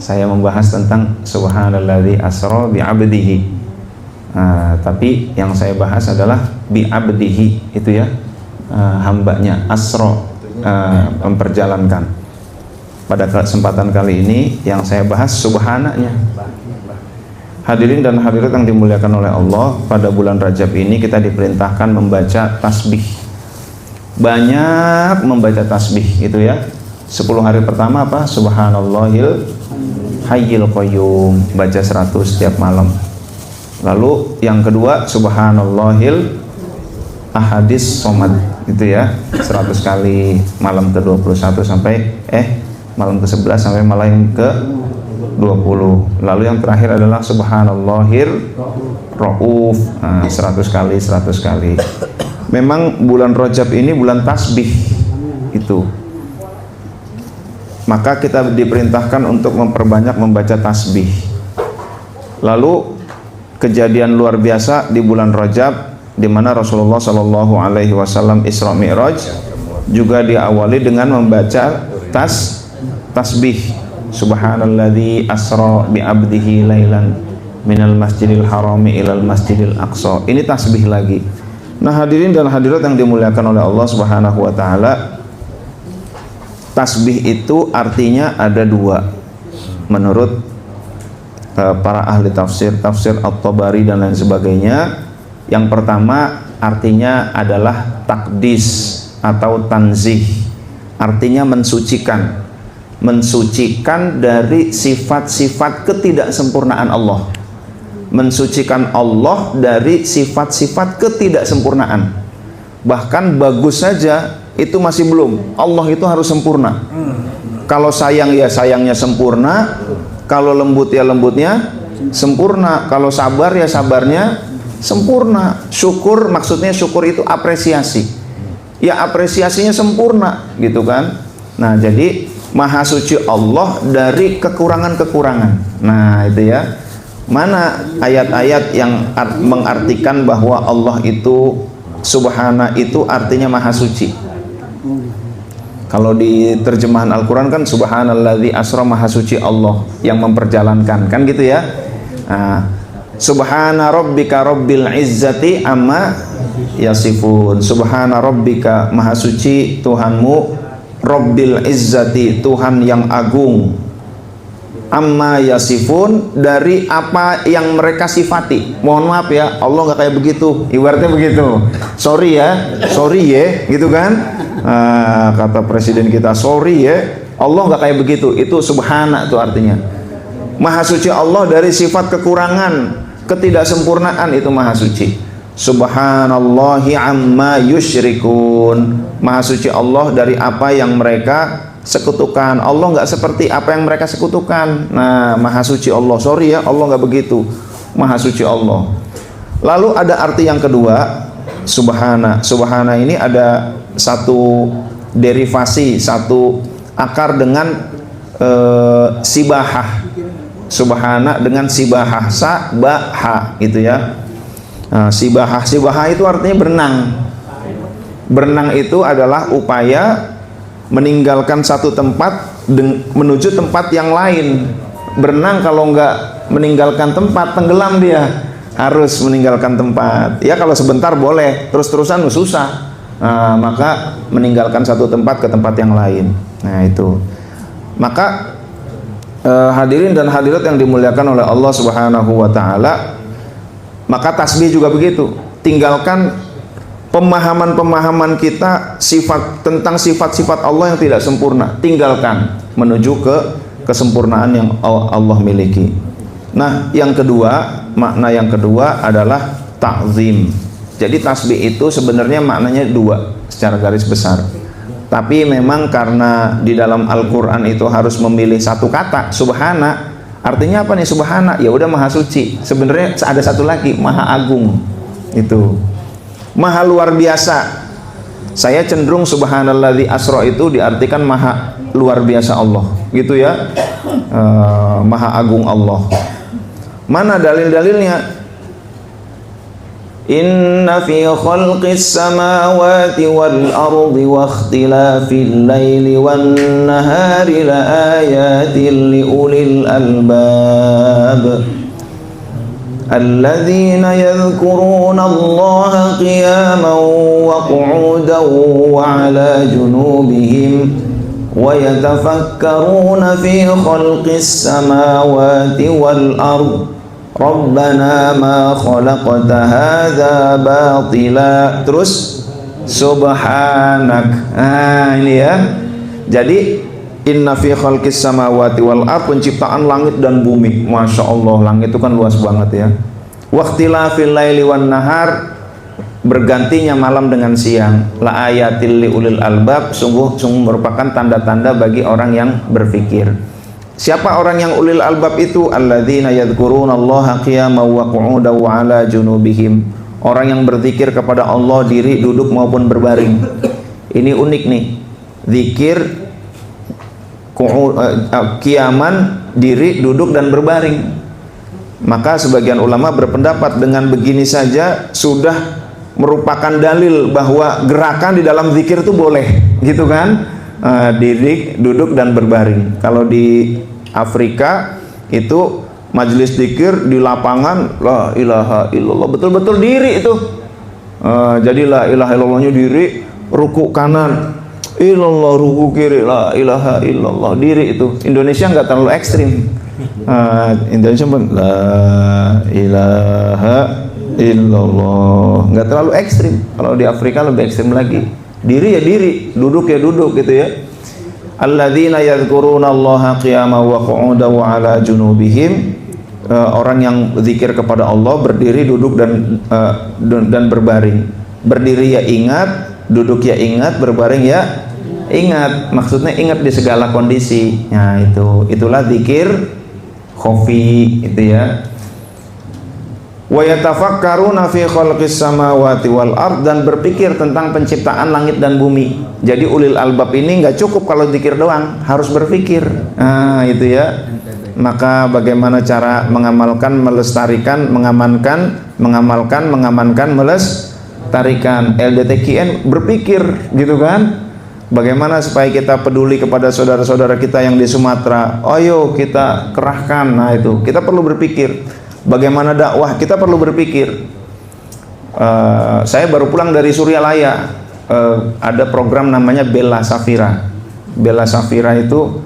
saya membahas tentang subhanalladzi asra bi 'abdihi. Tapi yang saya bahas adalah bi 'abdihi, itu ya, hambanya, asra, memperjalankan. Pada kesempatan kali ini yang saya bahas subhananya. Hadirin dan hadirat yang dimuliakan oleh Allah, pada bulan Rajab ini kita diperintahkan membaca tasbih. Banyak membaca tasbih itu ya. 10 hari pertama apa? Subhanallahil hayyil qayyum, baca 100 setiap malam. Lalu yang kedua subhanallahil ahadis somad, itu ya, 100 kali malam ke-21 sampai malam ke-11 sampai malam ke-20. Lalu yang terakhir adalah subhanallahir rauf, 100 kali. Memang bulan Rajab ini bulan tasbih itu. Maka kita diperintahkan untuk memperbanyak membaca tasbih. Lalu kejadian luar biasa di bulan Rajab di mana Rasulullah Shallallahu Alaihi Wasallam Isra Mi'raj juga diawali dengan membaca tasbih. Subhanalladzi asra bi 'abdihi lailan minal masjidil harami ilal masjidil aqsa. Ini tasbih lagi. Nah, hadirin dan hadirat yang dimuliakan oleh Allah Subhanahu wa taala, tasbih itu artinya ada dua menurut para ahli tafsir At-Tabari dan lain sebagainya. Yang pertama artinya adalah takdis atau tanzih, artinya mensucikan dari sifat-sifat ketidaksempurnaan Allah, mensucikan Allah dari sifat-sifat ketidaksempurnaan. Bahkan bagus saja itu masih belum, Allah itu harus sempurna. Kalau sayang ya sayangnya sempurna, kalau lembut ya lembutnya sempurna, kalau sabar ya sabarnya sempurna. Syukur, maksudnya syukur itu apresiasi, ya apresiasinya sempurna gitu kan. Nah, jadi maha suci Allah dari kekurangan-kekurangan. Nah, itu ya. Mana ayat-ayat yang mengartikan bahwa Allah itu subhana itu artinya maha suci? Kalau di terjemahan Al-Quran kan subhanalladzi asra, maha suci Allah yang memperjalankan, kan gitu ya. Subhana rabbika rabbil izzati amma yasifun. Subhana rabbika, maha suci Tuhanmu, rabbil izzati, Tuhan yang agung, amma yasifun, dari apa yang mereka sifati. Mohon maaf ya, Allah nggak kayak begitu, ibaratnya begitu. Sorry ya gitu kan. Kata presiden kita, sorry ya, Allah nggak kayak begitu. Itu subhana tuh artinya maha suci Allah dari sifat kekurangan, ketidaksempurnaan, itu maha suci. Subhanallahi amma yusyrikun, maha suci Allah dari apa yang mereka sekutukan. Allah nggak seperti apa yang mereka sekutukan. Nah, maha suci Allah. Sorry ya, Allah nggak begitu, maha suci Allah. Lalu ada arti yang kedua, subhana ini ada satu derivasi, satu akar dengan sibahah. Subhana dengan sibahah, sabaha itu ya. Sibahah itu artinya berenang itu adalah upaya meninggalkan satu tempat menuju tempat yang lain. Berenang kalau nggak meninggalkan tempat, tenggelam dia. Harus meninggalkan tempat. Ya kalau sebentar boleh, terus-terusan susah. Maka meninggalkan satu tempat ke tempat yang lain. Nah itu. Maka hadirin dan hadirat yang dimuliakan oleh Allah Subhanahu wa taala, maka tasbih juga begitu. Tinggalkan pemahaman-pemahaman kita tentang sifat-sifat Allah yang tidak sempurna, tinggalkan menuju ke kesempurnaan yang Allah miliki. Nah, makna yang kedua adalah ta'zim. Jadi tasbih itu sebenarnya maknanya dua secara garis besar. Tapi memang karena di dalam Al-Qur'an itu harus memilih satu kata, subhana. Artinya apa nih subhana? Ya udah maha suci. Sebenarnya ada satu lagi, maha agung. Itu maha luar biasa. Saya cenderung subhanalladzi asra itu diartikan maha luar biasa Allah, gitu ya. Maha agung Allah. Mana dalil-dalilnya? Inna fi khalqis samawati wal ardi wa ikhtilafil laili wan nahari la ayatin li ulil albab alladzina yadhkuruna Allaha qiyaman wa qu'udan wa 'ala junubihim wa yatafakkaruna fi khalqis samawati wal ardi Rabbana ma khalaqta hadza batila. Terus subhanak. Nah, ini ya. Jadi inna fi khalqis samawati wal ard, penciptaan langit dan bumi. Masya Allah, langit itu kan luas banget ya. Waqtilafil laili wan nahar, bergantinya malam dengan siang. La ayatil li ulil albab, sungguh merupakan tanda-tanda bagi orang yang berpikir. Siapa orang yang ulil albab itu? Alladzina yadhkurunallaha qiyaman wa qu'udan wa 'ala junubihim. Orang yang berzikir kepada Allah diri, duduk maupun berbaring. Ini unik nih. Zikir qiyaman, diri, duduk dan berbaring. Maka sebagian ulama berpendapat dengan begini saja sudah merupakan dalil bahwa gerakan di dalam zikir itu boleh, gitu kan? Diri, duduk dan berbaring. Kalau di Afrika itu majelis zikir di lapangan, la ilaha illallah, betul-betul diri itu. Jadi la ilaha illallahnya diri, ruku kanan, illallah, ruku kiri, la ilaha illallah, diri itu. Indonesia nggak terlalu ekstrim. Indonesia pun la ilaha illallah, nggak terlalu ekstrim. Kalau di Afrika lebih ekstrim lagi. Diri ya diri, duduk ya duduk, gitu ya. Alladzina yadhkurunallaha qiyaman wa qu'udan wa 'ala junubihim. Orang yang zikir kepada Allah berdiri, duduk dan berbaring. Berdiri ya ingat, duduk ya ingat, berbaring ya ingat. Maksudnya ingat di segala kondisi. Nah, itulah zikir khafi, itu ya. Wa yatafakkaruna fi khalqis samawati wal ard, dan berpikir tentang penciptaan langit dan bumi. Jadi ulil albab ini nggak cukup kalau zikir doang, harus berpikir. Nah, itu ya. Maka bagaimana cara mengamalkan, melestarikan, mengamalkan, melestarikan. LDTKN berpikir, gitu kan? Bagaimana supaya kita peduli kepada saudara-saudara kita yang di Sumatera? Ayo kita kerahkan. Nah, itu kita perlu berpikir. Bagaimana dakwah, kita perlu berpikir. Saya baru pulang dari Suryalaya. Ada program namanya Bella Safira. Bella Safira itu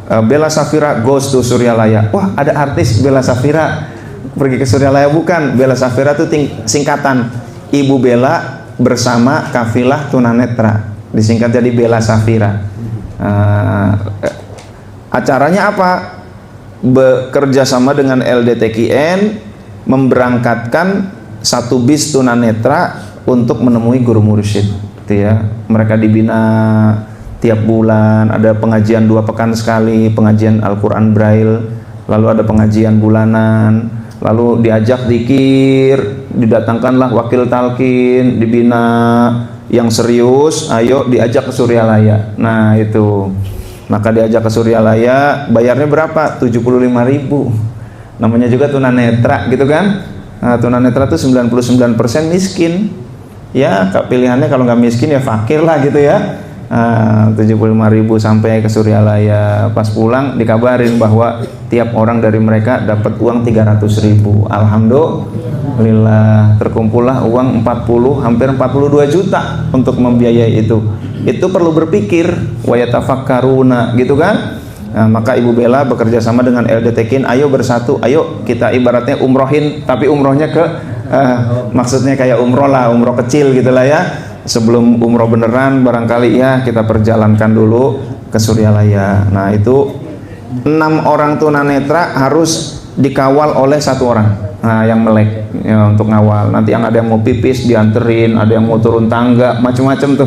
Bella Safira goes to Suryalaya. Wah, ada artis Bella Safira pergi ke Suryalaya. Bukan, Bella Safira itu singkatan Ibu Bella bersama kafilah tunanetra, disingkat jadi Bella Safira. Acaranya apa? Bekerja sama dengan LDTKN, memberangkatkan satu bis tunanetra untuk menemui guru mursyid, gitu ya. Mereka dibina tiap bulan, ada pengajian 2 pekan sekali, pengajian Al-Quran Braille, lalu ada pengajian bulanan, lalu diajak zikir, didatangkanlah wakil talqin, dibina yang serius, ayo diajak ke Suryalaya. Nah, itu. Maka diajak ke Suryalaya, bayarnya berapa? 75.000. Namanya juga tunanetra, gitu kan? Nah, tunanetra itu 99% miskin. Ya, pilihannya kalau nggak miskin ya fakir lah, gitu ya. 75.000 sampai ke Suryalaya. Pas pulang dikabarin bahwa tiap orang dari mereka dapat uang 300.000. Alhamdulillah, terkumpullah uang 40, hampir 42 juta untuk membiayai itu. Itu perlu berpikir, wa yatafakkaruna, gitu kan? Nah, maka Ibu Bella bekerja sama dengan LDTKN, ayo bersatu, ayo kita ibaratnya umrohin, tapi umrohnya ke maksudnya kayak umroh lah, umroh kecil gitulah ya. Sebelum umroh beneran barangkali ya kita perjalankan dulu ke Suryalaya. Nah, itu 6 orang tunanetra harus dikawal oleh 1 orang. Nah, yang melek ya, untuk ngawal. Nanti yang ada yang mau pipis dianterin, ada yang mau turun tangga, macam-macam tuh.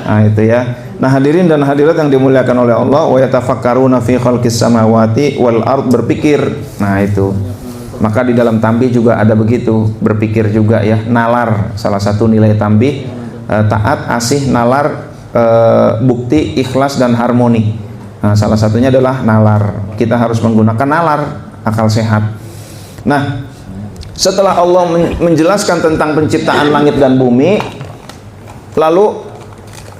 Nah, itu ya. Nah, hadirin dan hadirat yang dimuliakan oleh Allah, wa yatafakkaruna fi khalqis samawati wal ard, berpikir. Nah, itu. Maka di dalam tambih juga ada begitu, berpikir juga ya, nalar. Salah satu nilai tambih, taat, asih, nalar, bukti, ikhlas dan harmoni. Nah, salah satunya adalah nalar. Kita harus menggunakan nalar, akal sehat. Nah, Setelah Allah menjelaskan tentang penciptaan langit dan bumi, lalu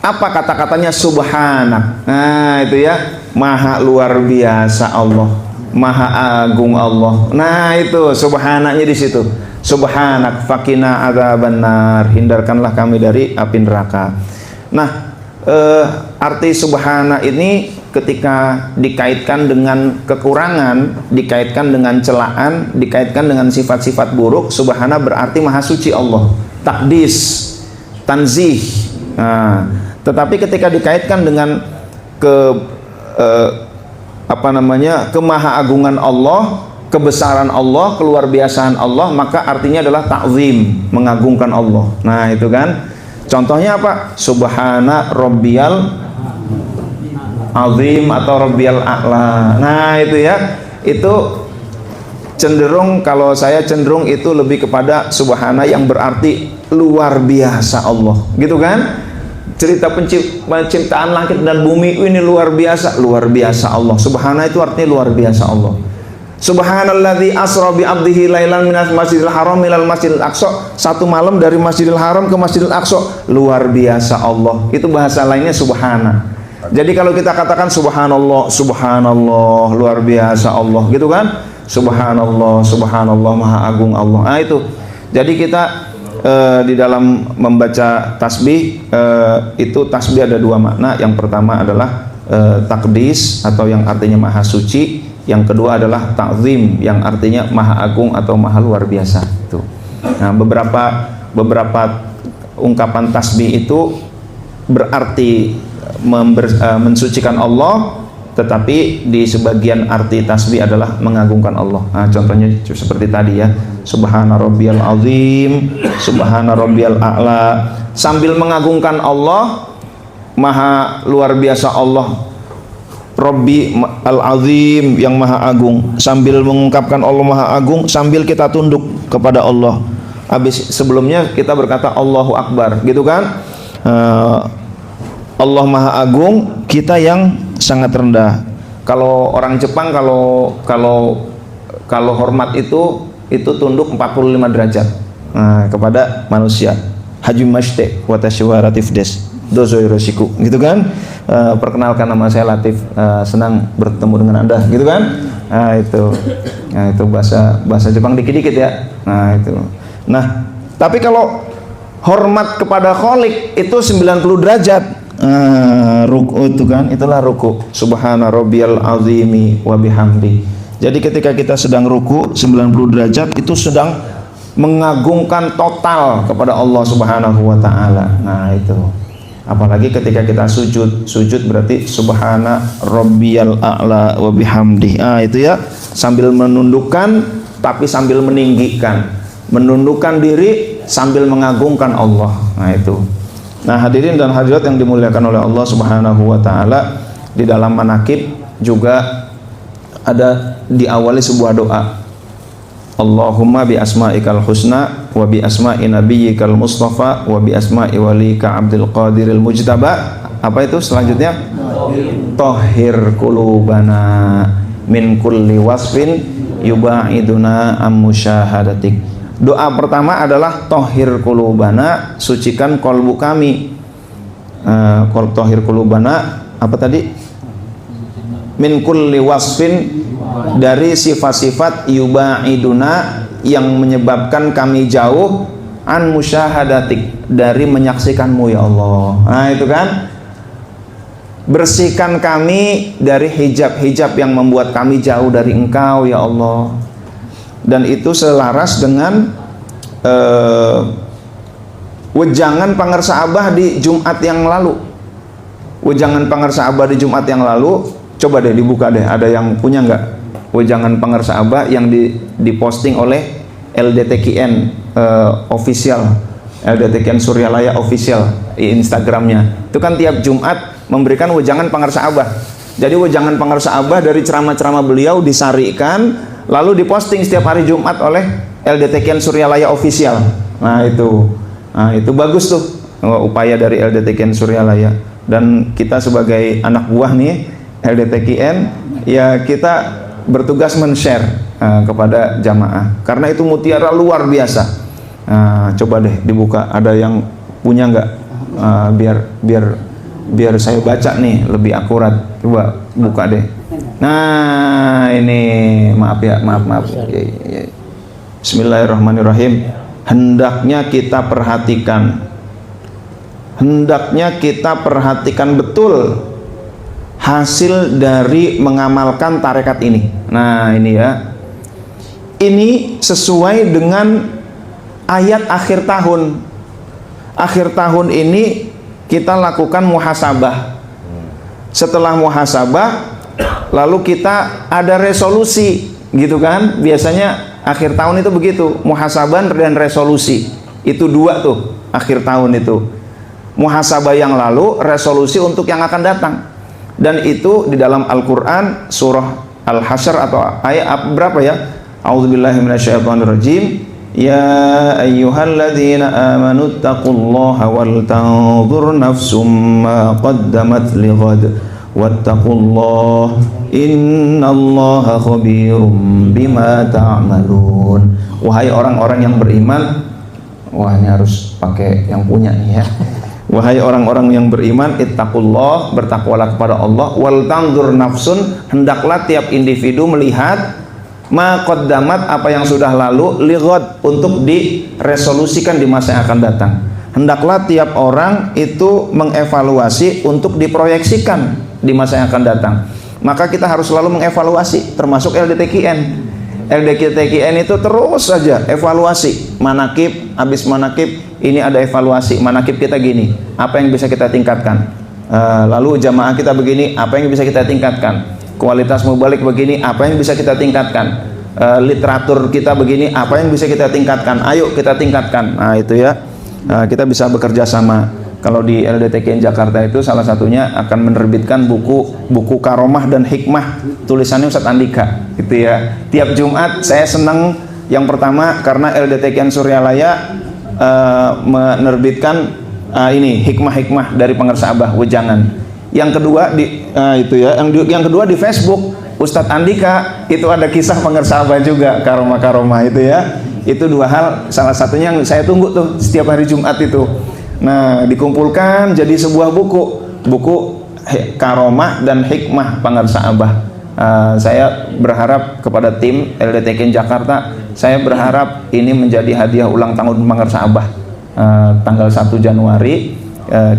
apa kata-katanya? Subhanak. Nah, itu ya, maha luar biasa Allah, maha agung Allah. Nah, itu subhanaknya di situ. Subhanak fakina adzabannar, hindarkanlah kami dari api neraka. Nah, arti subhana ini ketika dikaitkan dengan kekurangan, dikaitkan dengan celaan, dikaitkan dengan sifat-sifat buruk, subhana berarti maha suci Allah, takdis, tanzih. Nah, tetapi ketika dikaitkan dengan kemahaagungan Allah, kebesaran Allah, keluar biasaan Allah, maka artinya adalah ta'zim, mengagungkan Allah. Nah, itu kan contohnya apa? Subhana rabbiyal azim atau rabbiyal a'la. Nah, itu ya, itu cenderung, kalau saya cenderung itu lebih kepada subhana yang berarti luar biasa Allah, gitu kan? Cerita penciptaan langit dan bumi ini luar biasa Allah. Subhana itu artinya luar biasa Allah. Subhanalladzi asra bi 'abdihi lailan minal masjidil haram ilal masjidil aqsa. Satu malam dari Masjidil Haram ke Masjidil Aqsa, luar biasa Allah. Itu bahasa lainnya subhana. Jadi kalau kita katakan subhanallah, subhanallah, luar biasa Allah, gitu kan? Subhanallah, subhanallah, maha agung Allah. Nah, itu. Jadi kita di dalam membaca tasbih, itu tasbih ada dua makna. Yang pertama adalah takdis atau yang artinya maha suci. Yang kedua adalah ta'zim yang artinya maha agung atau maha luar biasa. Itu. Nah, beberapa ungkapan tasbih itu berarti mensucikan Allah, tetapi di sebagian arti tasbih adalah mengagungkan Allah. Nah, contohnya seperti tadi ya, subhana rabbiyal azim, subhana rabbiyal a'la, sambil mengagungkan Allah, maha luar biasa Allah, Rabbi al-azim yang maha agung, sambil mengungkapkan Allah maha agung sambil kita tunduk kepada Allah. Habis sebelumnya kita berkata Allahu Akbar, gitu kan? Allah maha agung, kita yang sangat rendah. Kalau orang Jepang kalau hormat itu tunduk 45 derajat kepada manusia. Hajimashite watashiwa Latif des dozo yoroshiku, gitu kan? Perkenalkan, nama saya Latif, senang bertemu dengan Anda, gitu kan? Nah, itu bahasa Jepang dikit-dikit ya. Nah, itu. Nah, tapi kalau hormat kepada Kholik itu 90 derajat. Ruku itu kan, itulah ruku. Subhana rabbiyal azimi wa bihamdi. Jadi ketika kita sedang ruku 90 derajat itu sedang mengagungkan total kepada Allah Subhanahu wa taala. Nah, itu. Apalagi ketika kita sujud berarti subhana rabbiyal a'la wa bihamdi. Itu ya, sambil menundukkan tapi sambil meninggikan. Menundukkan diri sambil mengagungkan Allah. Nah, itu. Nah, hadirin dan hadirat yang dimuliakan oleh Allah Subhanahu wa taala, di dalam manakib juga ada diawali sebuah doa. Allahumma bi asma'ikal husna wa bi asma'i nabiyyikal mustafa wa bi asma'i walika Abdul Qadiril Mujtaba. Apa itu selanjutnya? Tahhir qulubana min kulli wasfin yuba'iduna am musyahadatik. Doa pertama adalah tahhir qulubana, sucikan kolbu kami. Tahhir qulubana apa tadi? Min kulli wasfin, dari sifat-sifat yuba'iduna yang menyebabkan kami jauh, an musyahadatik, dari menyaksikanmu ya Allah. Nah, itu kan, bersihkan kami dari hijab-hijab yang membuat kami jauh dari Engkau ya Allah. Dan itu selaras dengan wejangan pangersa Abah di Jumat yang lalu. Wejangan pangersa Abah di Jumat yang lalu, coba deh dibuka deh, ada yang punya nggak wejangan pangersa Abah yang diposting oleh LDTKN official, LDTKN Suryalaya official di Instagramnya. Itu kan tiap Jumat memberikan wejangan pangersa Abah. Jadi wejangan pangersa Abah dari ceramah-ceramah beliau disarikan, lalu diposting setiap hari Jumat oleh LDTKN Suryalaya official. Nah, itu bagus tuh upaya dari LDTKN Suryalaya. Dan kita sebagai anak buah nih LDTKN, ya kita bertugas men-share kepada jamaah, karena itu mutiara luar biasa. Coba deh dibuka, ada yang punya nggak? Biar saya baca nih lebih akurat. Coba buka deh. Nah ini maaf. Bismillahirrahmanirrahim. Hendaknya kita perhatikan betul hasil dari mengamalkan tarekat ini. Nah ini ya, ini sesuai dengan ayat akhir tahun. Akhir tahun ini kita lakukan muhasabah. Setelah muhasabah, lalu kita ada resolusi, gitu kan? Biasanya akhir tahun itu begitu, muhasabah dan resolusi. Itu dua tuh akhir tahun itu. Muhasabah yang lalu, resolusi untuk yang akan datang. Dan itu di dalam Al-Qur'an surah Al-Hasyr atau ayat berapa ya? A'udzubillahi minasyaitonirrajim. Ya ayyuhalladzina amanu taqullaha wal tanzur nafsum ma qaddamat lighad wattaqullaha innallaha khabirum bima ta'malun. Wahai orang-orang yang beriman, wah ini harus pakai yang punya nih ya. Wahai orang-orang yang beriman, ittaqullah, bertakwalah kepada Allah, wal tanzur nafsun, hendaklah tiap individu melihat ma qaddamat, apa yang sudah lalu, lighad, untuk diresolusikan di masa yang akan datang. Hendaklah tiap orang itu mengevaluasi untuk diproyeksikan di masa yang akan datang. Maka kita harus selalu mengevaluasi, termasuk LDTKN. LDTKN itu terus saja evaluasi, manakib, habis manakib ini ada evaluasi, manakib kita gini, apa yang bisa kita tingkatkan, lalu jamaah kita begini, apa yang bisa kita tingkatkan, kualitas mubalik begini, apa yang bisa kita tingkatkan, literatur kita begini, apa yang bisa kita tingkatkan, ayo kita tingkatkan. Nah itu ya, kita bisa bekerja sama. Kalau di LDTKN Jakarta itu salah satunya akan menerbitkan buku Karomah dan Hikmah, tulisannya Ustadz Andika, gitu ya. Tiap Jumat saya senang, yang pertama karena LDTKN Suryalaya menerbitkan ini hikmah-hikmah dari pengersa Abah, wejangan. Yang kedua yang kedua di Facebook Ustadz Andika itu ada kisah pengersa Abah juga, karomah itu ya. Itu dua hal, salah satunya yang saya tunggu tuh setiap hari Jumat itu. Nah, dikumpulkan jadi sebuah buku Karomah dan Hikmah pengersa Abah. Saya berharap kepada tim LDTKN Jakarta, saya berharap ini menjadi hadiah ulang tahun pengersa Abah. Tanggal 1 Januari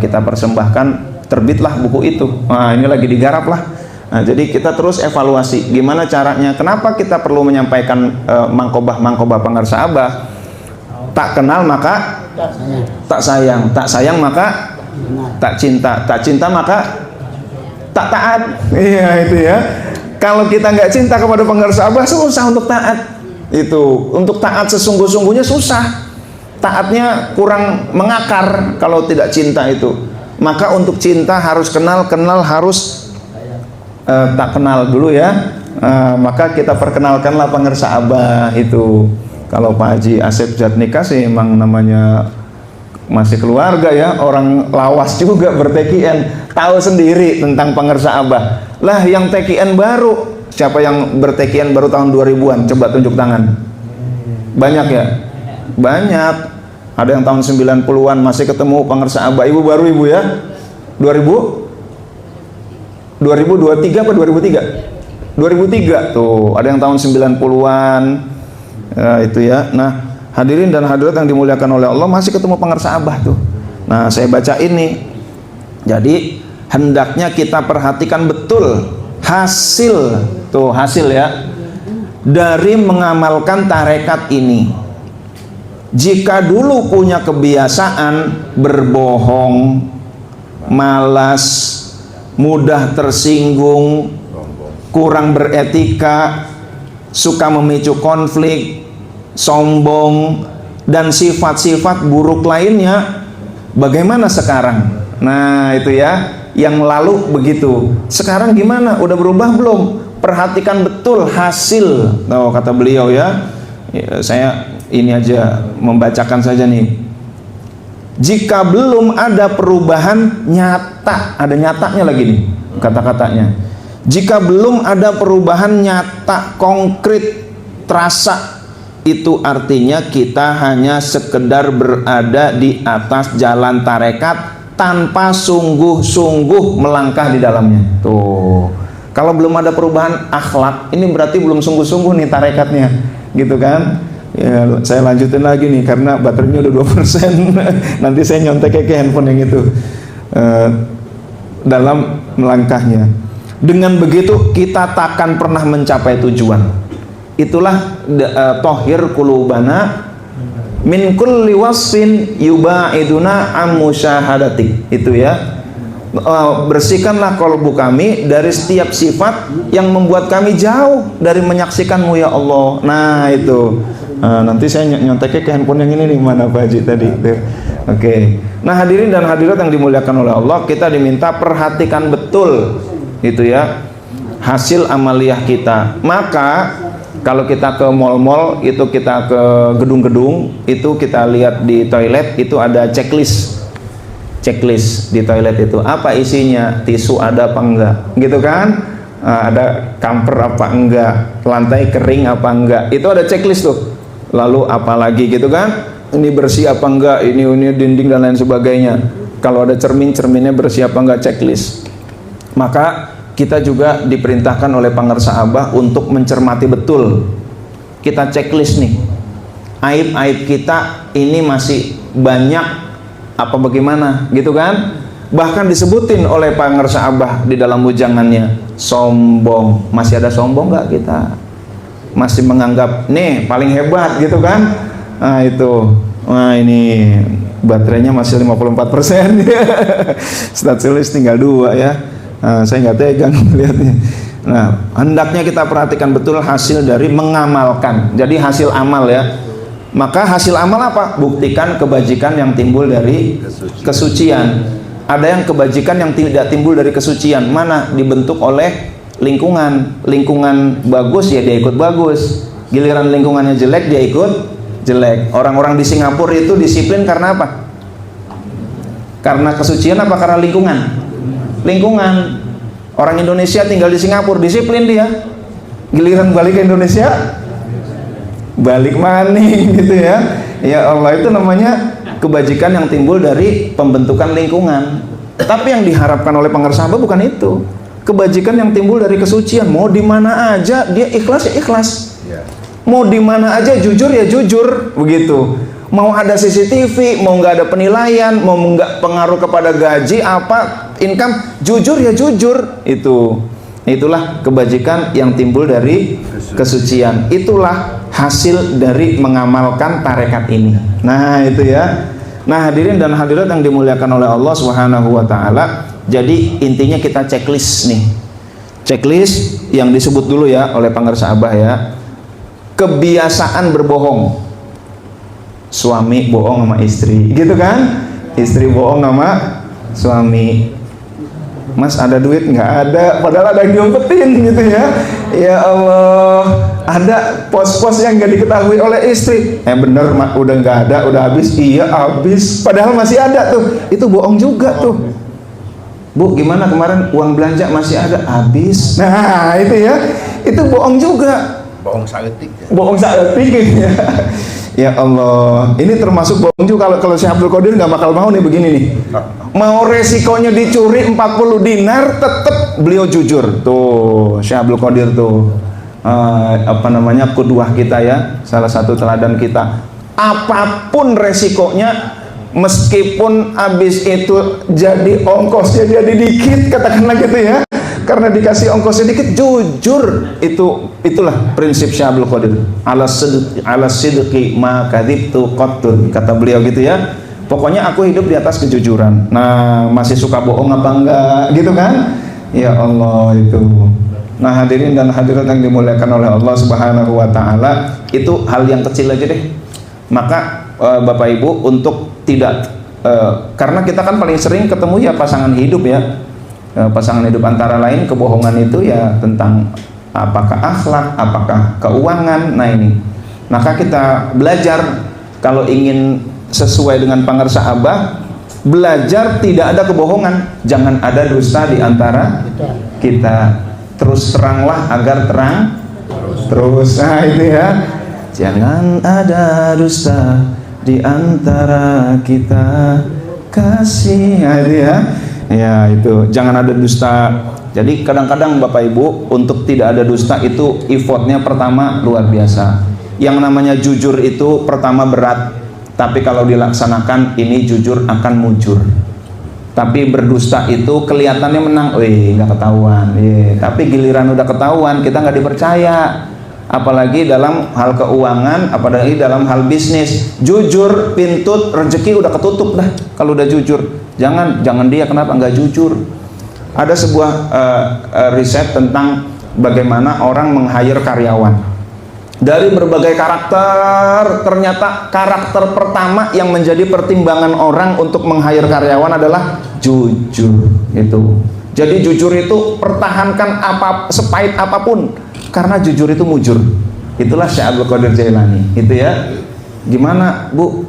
kita persembahkan, terbitlah buku itu. Nah, ini lagi digarap lah. Nah, jadi kita terus evaluasi gimana caranya. Kenapa kita perlu menyampaikan mangkobah pengersa Abah? Tak kenal maka tak sayang, tak sayang maka tak cinta, tak cinta maka tak taat. Iya itu ya. Kalau kita nggak cinta kepada pengersa Abah, susah untuk taat. Itu untuk taat sesungguh-sungguhnya susah. Taatnya kurang mengakar kalau tidak cinta itu. Maka untuk cinta harus kenal harus tak kenal dulu ya. Maka kita perkenalkanlah pengersa Abah itu. Kalau Pak Haji Asep Jatnika sih emang namanya masih keluarga ya, orang lawas juga berTKN, tahu sendiri tentang pengersa Abah. Lah yang TKN baru, siapa yang berTKN baru tahun 2000-an? Coba tunjuk tangan. Banyak ya? Banyak. Ada yang tahun 90-an masih ketemu pengersa Abah. Ibu baru ibu ya? 2023 apa 2003? 2003 tuh, ada yang tahun 90-an. Itu ya. Nah, hadirin dan hadirat yang dimuliakan oleh Allah, masih ketemu pengersa Abah tuh. Nah, saya baca ini. Jadi, hendaknya kita perhatikan betul hasil ya dari mengamalkan tarekat ini. Jika dulu punya kebiasaan berbohong, malas, mudah tersinggung, kurang beretika, suka memicu konflik, sombong, dan sifat-sifat buruk lainnya, bagaimana sekarang? Nah itu ya, yang lalu begitu. Sekarang gimana? Udah berubah belum? Perhatikan betul hasil. Oh, kata beliau ya, saya ini aja membacakan saja nih. Jika belum ada perubahan nyata, ada nyatanya lagi nih kata-katanya. Jika belum ada perubahan nyata, konkret, terasa, itu artinya kita hanya sekedar berada di atas jalan tarekat tanpa sungguh-sungguh melangkah di dalamnya. Tuh, kalau belum ada perubahan akhlak, ini berarti belum sungguh-sungguh nih tarekatnya, gitu kan? Ya, saya lanjutin lagi nih karena baterainya udah 2%. Nanti saya nyontek ke handphone yang itu dalam melangkahnya. Dengan begitu kita takkan pernah mencapai tujuan. Itulah tohir kulubana min kulli wasfin yubaiduna am musyahadatik. Itu ya, bersihkanlah kolbu kami dari setiap sifat yang membuat kami jauh dari menyaksikanmu ya Allah. Nah itu, nanti saya nyonteknya ke handphone yang ini nih, mana Pak Haji tadi. Oke. Nah hadirin dan hadirat yang dimuliakan oleh Allah, kita diminta perhatikan betul itu ya hasil amaliyah kita. Maka kalau kita ke mall-mall, itu kita ke gedung-gedung, itu kita lihat di toilet, itu ada checklist di toilet itu. Apa isinya? Tisu ada apa enggak? Gitu kan? Ada kamper apa enggak? Lantai kering apa enggak? Itu ada checklist tuh. Lalu apa lagi gitu kan? Ini bersih apa enggak? Ini dinding dan lain sebagainya. Kalau ada cerminnya bersih apa enggak? Checklist. Maka kita juga diperintahkan oleh pangersa Abah untuk mencermati betul. Kita checklist nih, aib-aib kita ini masih banyak apa bagaimana gitu kan. Bahkan disebutin oleh pangersa Abah di dalam ujangannya, sombong. Masih ada sombong nggak kita? Masih menganggap nih paling hebat gitu kan? Nah itu, nah ini baterainya masih 54%. Status tinggal 2 ya. Saya nggak tegang melihatnya. Nah, hendaknya kita perhatikan betul hasil dari mengamalkan. Jadi hasil amal ya. Maka hasil amal apa? Buktikan kebajikan yang timbul dari kesucian. Ada yang kebajikan yang tidak timbul dari kesucian. Mana? Dibentuk oleh lingkungan. Lingkungan bagus ya dia ikut bagus. Giliran lingkungannya jelek dia ikut jelek. Orang-orang di Singapura itu disiplin karena apa? Karena kesucian apa karena lingkungan? Lingkungan. Orang Indonesia tinggal di Singapura disiplin dia, giliran balik ke Indonesia balik maning gitu ya. Ya Allah, itu namanya kebajikan yang timbul dari pembentukan lingkungan. Tapi yang diharapkan oleh pangersa Abah bukan itu. Kebajikan yang timbul dari kesucian. Mau di mana aja dia ikhlas ya ikhlas, mau di mana aja jujur ya jujur, begitu. Mau ada CCTV, mau nggak ada penilaian, mau nggak pengaruh kepada gaji apa income, jujur ya jujur. Itulah kebajikan yang timbul dari kesucian. Itulah hasil dari mengamalkan tarekat ini. Nah itu ya. Nah hadirin dan hadirat yang dimuliakan oleh Allah Subhanahu wa taala. Jadi intinya kita checklist nih. Checklist yang disebut dulu ya oleh pangersa Abah ya. Kebiasaan berbohong. Suami bohong sama istri, gitu kan? Istri bohong sama suami. Mas ada duit? Nggak ada, padahal ada yang diumpetin gitu ya. Ya Allah, ada pos-pos yang nggak diketahui oleh istri. Bener, udah nggak ada, udah habis. Iya habis, padahal masih ada tuh. Itu bohong juga tuh. Bu, gimana kemarin uang belanja masih ada? Habis. Nah itu ya, itu bohong juga. Bohong saeutik ya. Bohong saeutik gitu ya. Ya Allah, ini termasuk bohong juga. Kalau Syekh Abdul Qadir nggak bakal mau nih begini nih. Mau resikonya dicuri 40 dinar, tetap beliau jujur. Tuh, Syekh Abdul Qadir tuh, kudwah kita ya, salah satu teladan kita. Apapun resikonya, meskipun habis itu jadi ongkosnya jadi dikit, katakanlah gitu ya. Karena dikasih ongkos sedikit, jujur. Itulah prinsip Syekh Abdul Qadir. Ala sidqi ma kadzibtu qattun, kata beliau gitu ya. Pokoknya aku hidup di atas kejujuran. Nah, masih suka bohong apa enggak gitu kan? Ya Allah itu. Nah, hadirin dan hadirat yang dimuliakan oleh Allah Subhanahu wa taala, itu hal yang kecil aja deh. Maka Bapak Ibu untuk tidak karena kita kan paling sering ketemu ya pasangan hidup ya. Pasangan hidup antara lain kebohongan itu ya tentang apakah akhlak, apakah keuangan. Nah ini, maka kita belajar kalau ingin sesuai dengan pangersa Abah, belajar tidak ada kebohongan, jangan ada dusta di antara kita. Terus teranglah agar terang terus. Nah itu ya, jangan ada dusta di antara kita kasih. Nah itu ya, ya itu jangan ada dusta. Jadi kadang-kadang Bapak Ibu untuk tidak ada dusta itu effortnya pertama luar biasa. Yang namanya jujur itu pertama berat, tapi kalau dilaksanakan ini jujur akan mujur. Tapi berdusta itu kelihatannya menang, nggak ketahuan, tapi giliran udah ketahuan kita nggak dipercaya. Apalagi dalam hal keuangan, apalagi dalam hal bisnis. Jujur, pintu rezeki udah ketutup dah kalau udah jujur. Jangan dia kenapa nggak jujur. Ada sebuah riset tentang bagaimana orang meng-hire karyawan. Dari berbagai karakter, ternyata karakter pertama yang menjadi pertimbangan orang untuk meng-hire karyawan adalah jujur. Itu. Jadi jujur itu pertahankan sepahit apapun, karena jujur itu mujur. Itulah Syekh Abdul Qadir Jailani. Itu ya. Gimana Bu?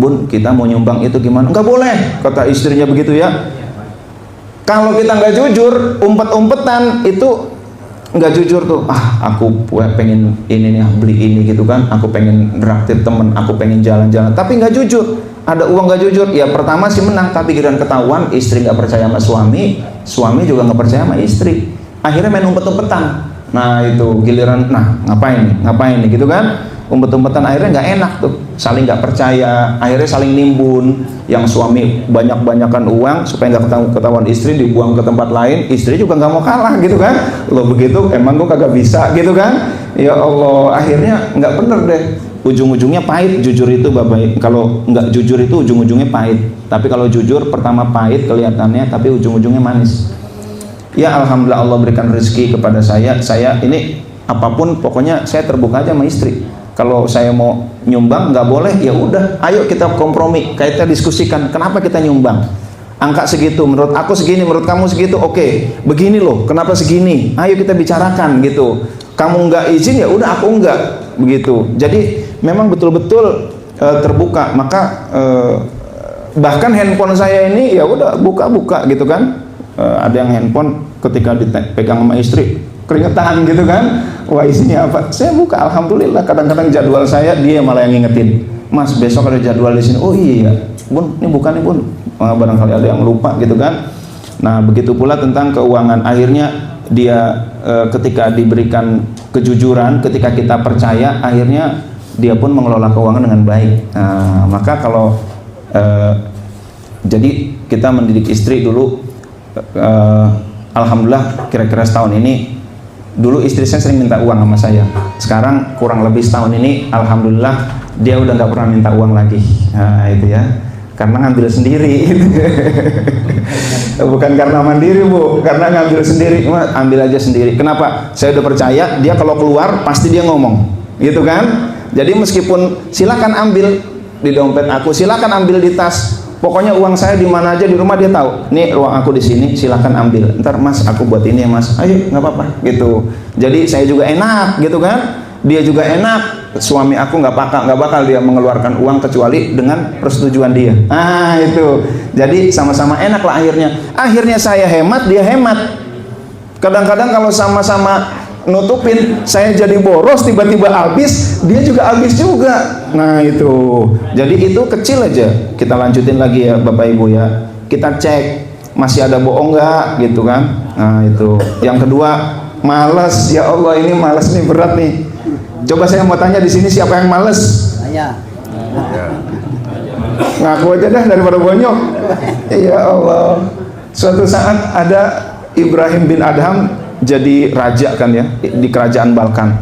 Bun, kita mau nyumbang itu gimana? Enggak boleh, kata istrinya begitu ya. Kalau kita nggak jujur, umpet-umpetan itu nggak jujur tuh. Aku pengen ini nih, beli ini gitu kan. Aku pengen traktir temen, aku pengen jalan-jalan. Tapi nggak jujur. Ada uang nggak jujur. Ya pertama sih menang, tapi giliran ketahuan, istri nggak percaya sama suami, suami juga nggak percaya sama istri. Akhirnya main umpet-umpetan. Nah itu giliran, ngapain nih gitu kan. Umpet-umpetan akhirnya nggak enak tuh, saling nggak percaya, akhirnya saling nimbun. Yang suami banyak-banyakan uang supaya nggak ketahuan istri, dibuang ke tempat lain, istri juga nggak mau kalah gitu kan. Lo begitu emang gue kagak bisa gitu kan. Ya Allah, akhirnya nggak bener deh, ujung-ujungnya pahit. Jujur itu Bapak, kalau nggak jujur itu ujung-ujungnya pahit. Tapi kalau jujur pertama pahit kelihatannya, tapi ujung-ujungnya manis. Ya Alhamdulillah Allah berikan rezeki kepada saya ini apapun pokoknya saya terbuka aja sama istri. Kalau saya mau nyumbang nggak boleh, ya udah, ayo kita kompromi, kita diskusikan kenapa kita nyumbang. Angka segitu, menurut aku segini, menurut kamu segitu, oke. Begini loh, kenapa segini? Ayo kita bicarakan gitu. Kamu nggak izin, ya udah aku nggak begitu. Jadi memang betul-betul terbuka. Maka bahkan handphone saya ini ya udah buka-buka gitu kan. Ada yang handphone ketika dipegang sama istri keringetan gitu kan, wah isinya apa? Saya buka, alhamdulillah. Kadang-kadang jadwal saya dia malah yang ngingetin, Mas besok ada jadwal di sini. Oh iya, Bun, ini bukan nih Bun. Barangkali ada yang lupa gitu kan. Nah begitu pula tentang keuangan. Akhirnya dia ketika diberikan kejujuran, ketika kita percaya, akhirnya dia pun mengelola keuangan dengan baik. Nah, maka kalau jadi kita mendidik istri dulu, alhamdulillah kira-kira setahun ini. Dulu istri saya sering minta uang sama saya. Sekarang kurang lebih setahun ini, alhamdulillah dia udah nggak pernah minta uang lagi. Nah itu ya, karena ngambil sendiri. Bukan karena mandiri Bu, karena ngambil sendiri. Ambil aja sendiri. Kenapa? Saya udah percaya dia kalau keluar pasti dia ngomong, gitu kan? Jadi meskipun silakan ambil di dompet aku, silakan ambil di tas. Pokoknya uang saya di mana aja di rumah dia tahu. Nih uang aku di sini, silakan ambil. Ntar Mas aku buat ini ya Mas. Ayo nggak apa-apa gitu. Jadi saya juga enak gitu kan. Dia juga enak. Suami aku nggak bakal dia mengeluarkan uang kecuali dengan persetujuan dia. Ah itu. Jadi sama-sama enak lah akhirnya. Akhirnya saya hemat, dia hemat. Kadang-kadang kalau sama-sama nutupin, saya jadi boros, tiba-tiba habis, dia juga habis juga. Nah itu, jadi itu kecil aja. Kita lanjutin lagi ya Bapak Ibu ya. Kita cek masih ada bohong nggak gitu kan. Nah itu. Yang kedua, malas. Ya Allah ini malas nih, berat nih. Coba saya mau tanya di sini siapa yang malas? Saya. Ngaku aja dah daripada bonyok. Ya Allah. Suatu saat ada Ibrahim bin Adham jadi raja kan ya di kerajaan Balkan.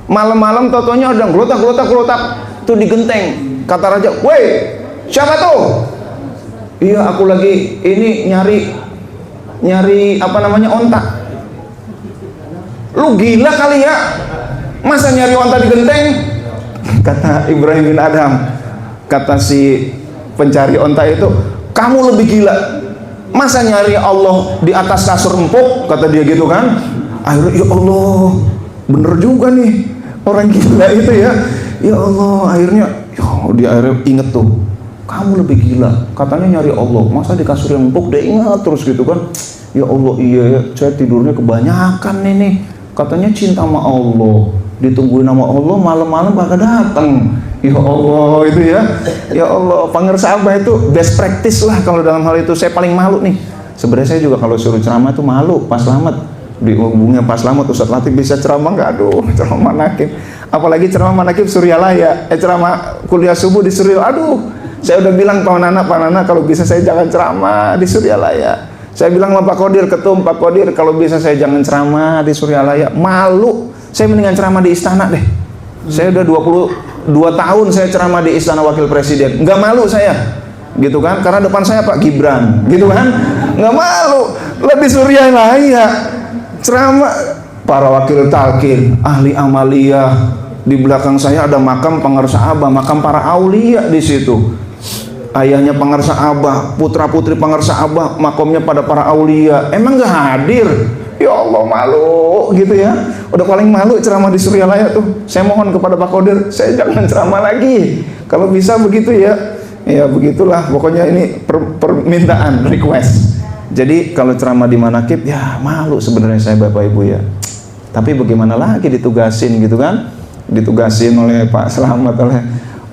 Malam-malam totonya ada gelotak tuh di genteng. Kata raja, "Woi, siapa tuh?" "Iya, aku lagi ini nyari apa namanya onta." "Lu gila kali ya? Masa nyari onta di genteng?" Kata Ibrahim bin Adham. Kata si pencari onta itu, "Kamu lebih gila. Masa nyari Allah di atas kasur empuk?" Kata dia gitu kan. Akhirnya ya Allah, bener juga nih orang gila itu ya. Ya Allah, akhirnya dia akhirnya inget tuh, kamu lebih gila. Katanya nyari Allah, masa di kasur yang empuk? Dia ingat terus gitu kan. Ya Allah, iya ya, saya tidurnya kebanyakan nih. Katanya cinta sama Allah ditungguin nama Allah, malam-malam bakal datang. Ya Allah itu ya. Ya Allah, pengersa Abah itu best practice lah kalau dalam hal itu. Saya paling malu nih. Sebenarnya saya juga kalau suruh ceramah tuh malu. Pak Slamet dihubungnya Pak Slamet, Ustaz Latif bisa ceramah nggak? Aduh, ceramah manakib. Apalagi ceramah manakib Suryalaya. Ceramah kuliah subuh di Suryalaya. Aduh, saya udah bilang Pak Nana kalau bisa saya jangan ceramah di Suryalaya. Saya bilang sama Pak Kodir, ketum Pak Kodir, kalau bisa saya jangan ceramah di Suryalaya. Malu, saya mendingan ceramah di istana deh. Saya udah 22 tahun saya ceramah di istana wakil presiden. Nggak malu saya, gitu kan? Karena depan saya Pak Gibran, gitu kan? Nggak malu, lebih Suryalaya. Ceramah para wakil talqin, ahli amaliyah. Di belakang saya ada makam pengarsa Abah, makam para aulia di situ. Ayahnya pengarsa Abah, putra-putri pengarsa Abah, makomnya pada para aulia. Emang gak hadir? Ya Allah, malu gitu ya. Udah paling malu ceramah di Suryalaya tuh. Saya mohon kepada Pak Kodir, saya jangan ceramah lagi. Kalau bisa begitu ya. Ya begitulah, pokoknya ini permintaan, request. Jadi kalau ceramah di manakib, ya malu sebenarnya saya Bapak Ibu ya. Tapi bagaimana lagi ditugasin gitu kan? Ditugasin oleh Pak Slamet, oleh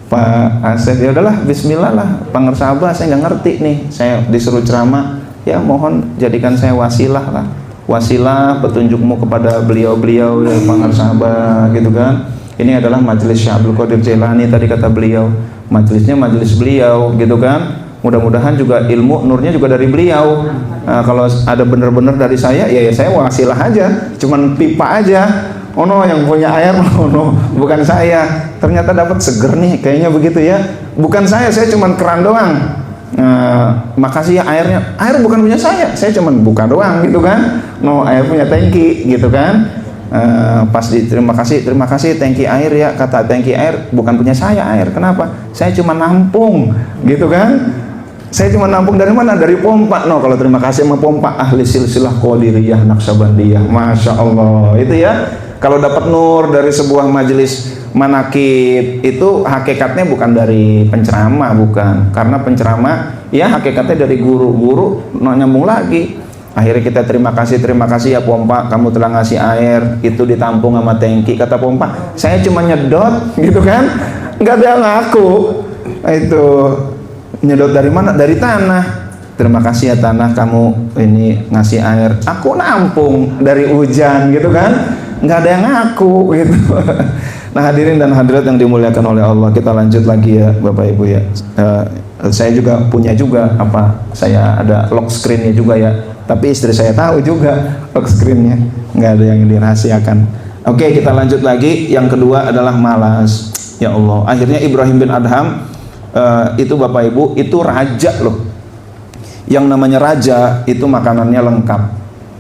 Pak Asep. Ya udahlah, bismillah lah. Pengersa Abah saya nggak ngerti nih, saya disuruh ceramah, ya mohon jadikan saya wasilah lah, wasilah petunjukmu kepada beliau-beliau ya pengersa Abah gitu kan. Ini adalah majelis Syekh Abdul Qadir Jailani tadi kata beliau, majelisnya majelis beliau gitu kan. Mudah-mudahan juga ilmu nurnya juga dari beliau. Nah, kalau ada benar-benar dari saya, ya saya wasilah aja, cuman pipa aja. Oh no, yang punya air, oh no, bukan saya. Ternyata dapat seger nih, kayaknya begitu ya. Bukan saya cuman keran doang. Makasih ya airnya. Air bukan punya saya cuman buka doang gitu kan. No, air punya tangki gitu kan. Pas terima kasih tangki air ya, kata tangki air bukan punya saya air. Kenapa? Saya cuma nampung gitu kan. Saya cuma nampung dari mana? Dari pompa. No, kalau terima kasih sama pompa ahli silsilah Qadiriyah Naqsabandiyah. Masya Allah itu ya. Kalau dapat nur dari sebuah majelis manakib itu hakikatnya bukan dari penceramah, bukan. Karena penceramah ya hakikatnya dari guru-guru, nyambung lagi. Akhirnya kita terima kasih ya pompa, kamu telah ngasih air, itu ditampung sama tangki. Kata pompa, saya cuma nyedot gitu kan, nggak ada yang ngaku. Itu nyedot dari mana? Dari tanah. Terima kasih ya tanah, kamu ini ngasih air, aku nampung dari hujan gitu kan. Nggak ada yang ngaku gitu. Nah hadirin dan hadirat yang dimuliakan oleh Allah, kita lanjut lagi ya Bapak Ibu ya. Saya juga punya juga saya ada lock screennya juga ya, tapi istri saya tahu juga lock screennya, nggak ada yang dirahasiakan. Oke, kita lanjut lagi. Yang kedua adalah malas. Ya Allah, akhirnya Ibrahim bin Adham itu Bapak Ibu itu raja loh. Yang namanya raja itu makanannya lengkap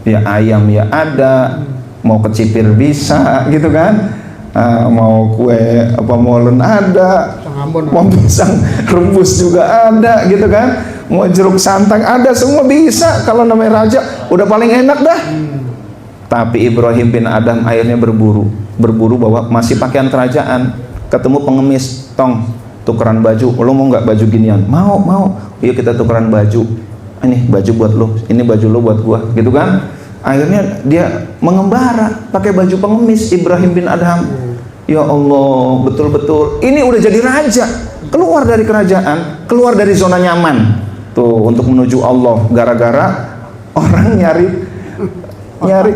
ya, ayam ya ada, mau kecipir bisa gitu kan, mau kue molen ada, mau pisang rebus juga ada gitu kan, mau jeruk santang ada, semua bisa. Kalau namanya raja udah paling enak dah. Tapi Ibrahim bin Adham akhirnya berburu bahwa masih pakaian kerajaan, ketemu pengemis, tong tukeran baju, lo mau nggak baju ginian? Mau, yuk kita tukeran baju, ini baju buat lo, ini baju lo buat gua gitu kan. Akhirnya dia mengembara pakai baju pengemis Ibrahim bin Adham. Ya Allah, betul-betul ini udah jadi raja, keluar dari kerajaan, keluar dari zona nyaman tuh untuk menuju Allah, gara-gara orang nyari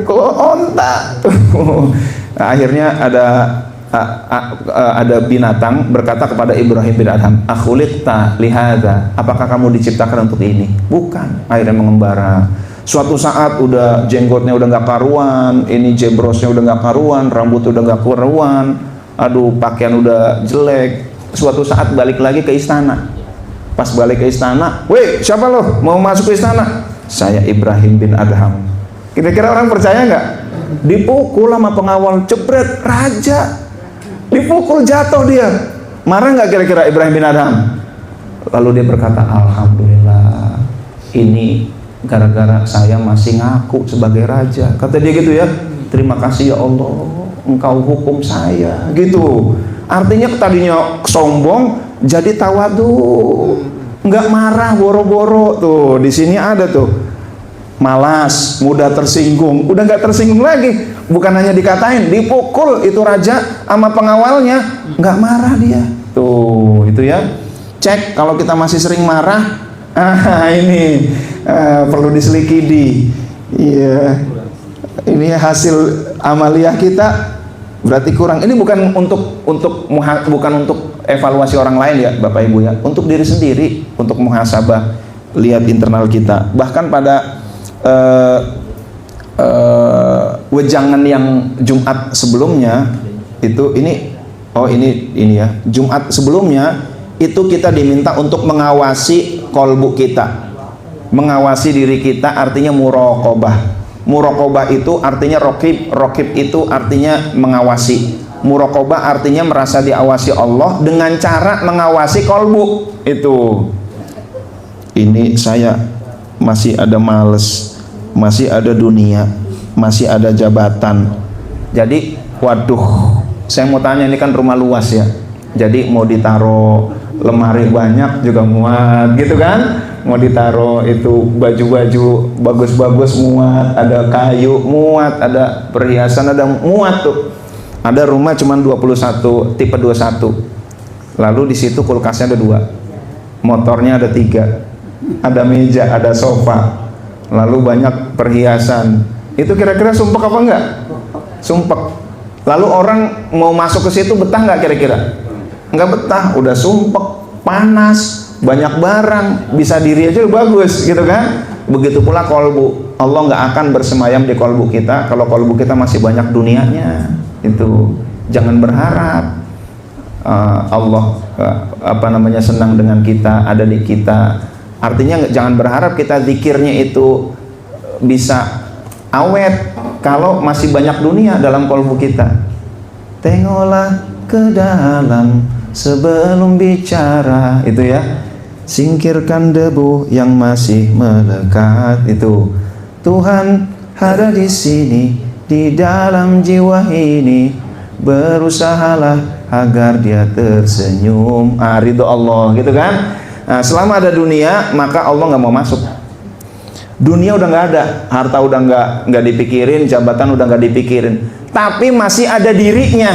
onta tuh. Nah, akhirnya ada binatang berkata kepada Ibrahim bin Adham, akhuliqta lihada, apakah kamu diciptakan untuk ini? Bukan. Akhirnya mengembara. Suatu saat udah jenggotnya udah nggak karuan, ini jebrosnya udah nggak karuan, rambut udah nggak karuan, aduh pakaian udah jelek. Suatu saat balik lagi ke istana. Pas balik ke istana, weh siapa lo mau masuk ke istana? Saya Ibrahim bin Adham. Kira-kira orang percaya nggak? Dipukul sama pengawal, jebret, raja dipukul, jatuh dia. Marah nggak kira-kira Ibrahim bin Adham? Lalu dia berkata, alhamdulillah, ini gara-gara saya masih ngaku sebagai raja. Kata dia gitu ya, terima kasih ya Allah, engkau hukum saya gitu. Artinya tadinya sombong jadi tawadu, nggak marah boro-boro tuh. Di sini ada tuh malas, mudah tersinggung. Udah nggak tersinggung lagi, bukan hanya dikatain, dipukul itu raja sama pengawalnya, nggak marah dia. Tuh, itu ya. Cek kalau kita masih sering marah, ini perlu diselidiki. Iya, ini hasil amaliah kita berarti kurang. Ini bukan bukan untuk evaluasi orang lain ya, Bapak Ibu ya, untuk diri sendiri, untuk muhasabah, lihat internal kita. Bahkan pada wejangan yang Jumat sebelumnya itu ini ya, Jumat sebelumnya itu kita diminta untuk mengawasi kolbu kita, mengawasi diri kita, artinya muraqabah. Muraqabah itu artinya raqib itu artinya mengawasi. Muraqabah artinya merasa diawasi Allah dengan cara mengawasi kolbu itu. Ini saya masih ada males, masih ada dunia, masih ada jabatan. Jadi, waduh, saya mau tanya, ini kan rumah luas ya. Jadi mau ditaruh lemari banyak juga muat gitu kan, mau ditaruh itu baju-baju bagus-bagus muat, ada kayu muat, ada perhiasan ada muat tuh. Ada rumah cuman 21, tipe 21. Lalu di situ kulkasnya ada 2, motornya ada 3, ada meja, ada sofa, lalu banyak perhiasan. Itu kira-kira sumpek apa enggak? Sumpek. Lalu orang mau masuk ke situ betah nggak kira-kira? Nggak betah, udah sumpek, panas, banyak barang, bisa diri aja bagus gitu kan. Begitu pula kolbu, Allah nggak akan bersemayam di kolbu kita kalau kolbu kita masih banyak dunianya. Itu jangan berharap Allah senang dengan kita, ada di kita. Artinya jangan berharap kita zikirnya itu bisa awet kalau masih banyak dunia dalam kolbu kita. Tengoklah ke dalam sebelum bicara, itu ya. Singkirkan debu yang masih melekat, itu. Tuhan ada di sini, di dalam jiwa ini. Berusahalah agar dia tersenyum. Ridho Allah, gitu kan. Nah, selama ada dunia, maka Allah nggak mau masuk. Dunia udah nggak ada, harta udah nggak dipikirin, jabatan udah nggak dipikirin. Tapi masih ada dirinya,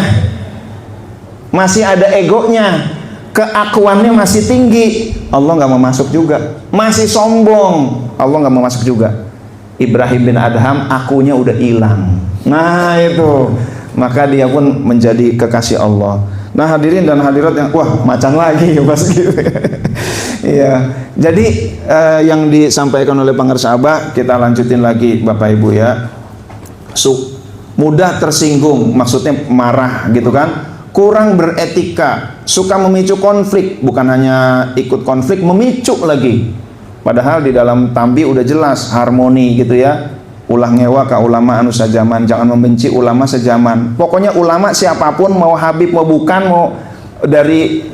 masih ada egonya, keakuannya masih tinggi, Allah nggak mau masuk juga. Masih sombong, Allah nggak mau masuk juga. Ibrahim bin Adham, akunya udah hilang. Nah itu, maka dia pun menjadi kekasih Allah. Nah hadirin dan hadirat yang macan lagi ya pas gitu. Iya. Jadi yang disampaikan oleh pengarsa Abah kita lanjutin lagi Bapak Ibu ya. Mudah tersinggung, maksudnya marah gitu kan. Kurang beretika, suka memicu konflik, bukan hanya ikut konflik, memicu lagi. Padahal di dalam tambi udah jelas harmoni gitu ya. Ulah ngewa ka ulama anu sajaman, jangan membenci ulama sejaman. Pokoknya ulama siapapun, mau Habib mau bukan, mau dari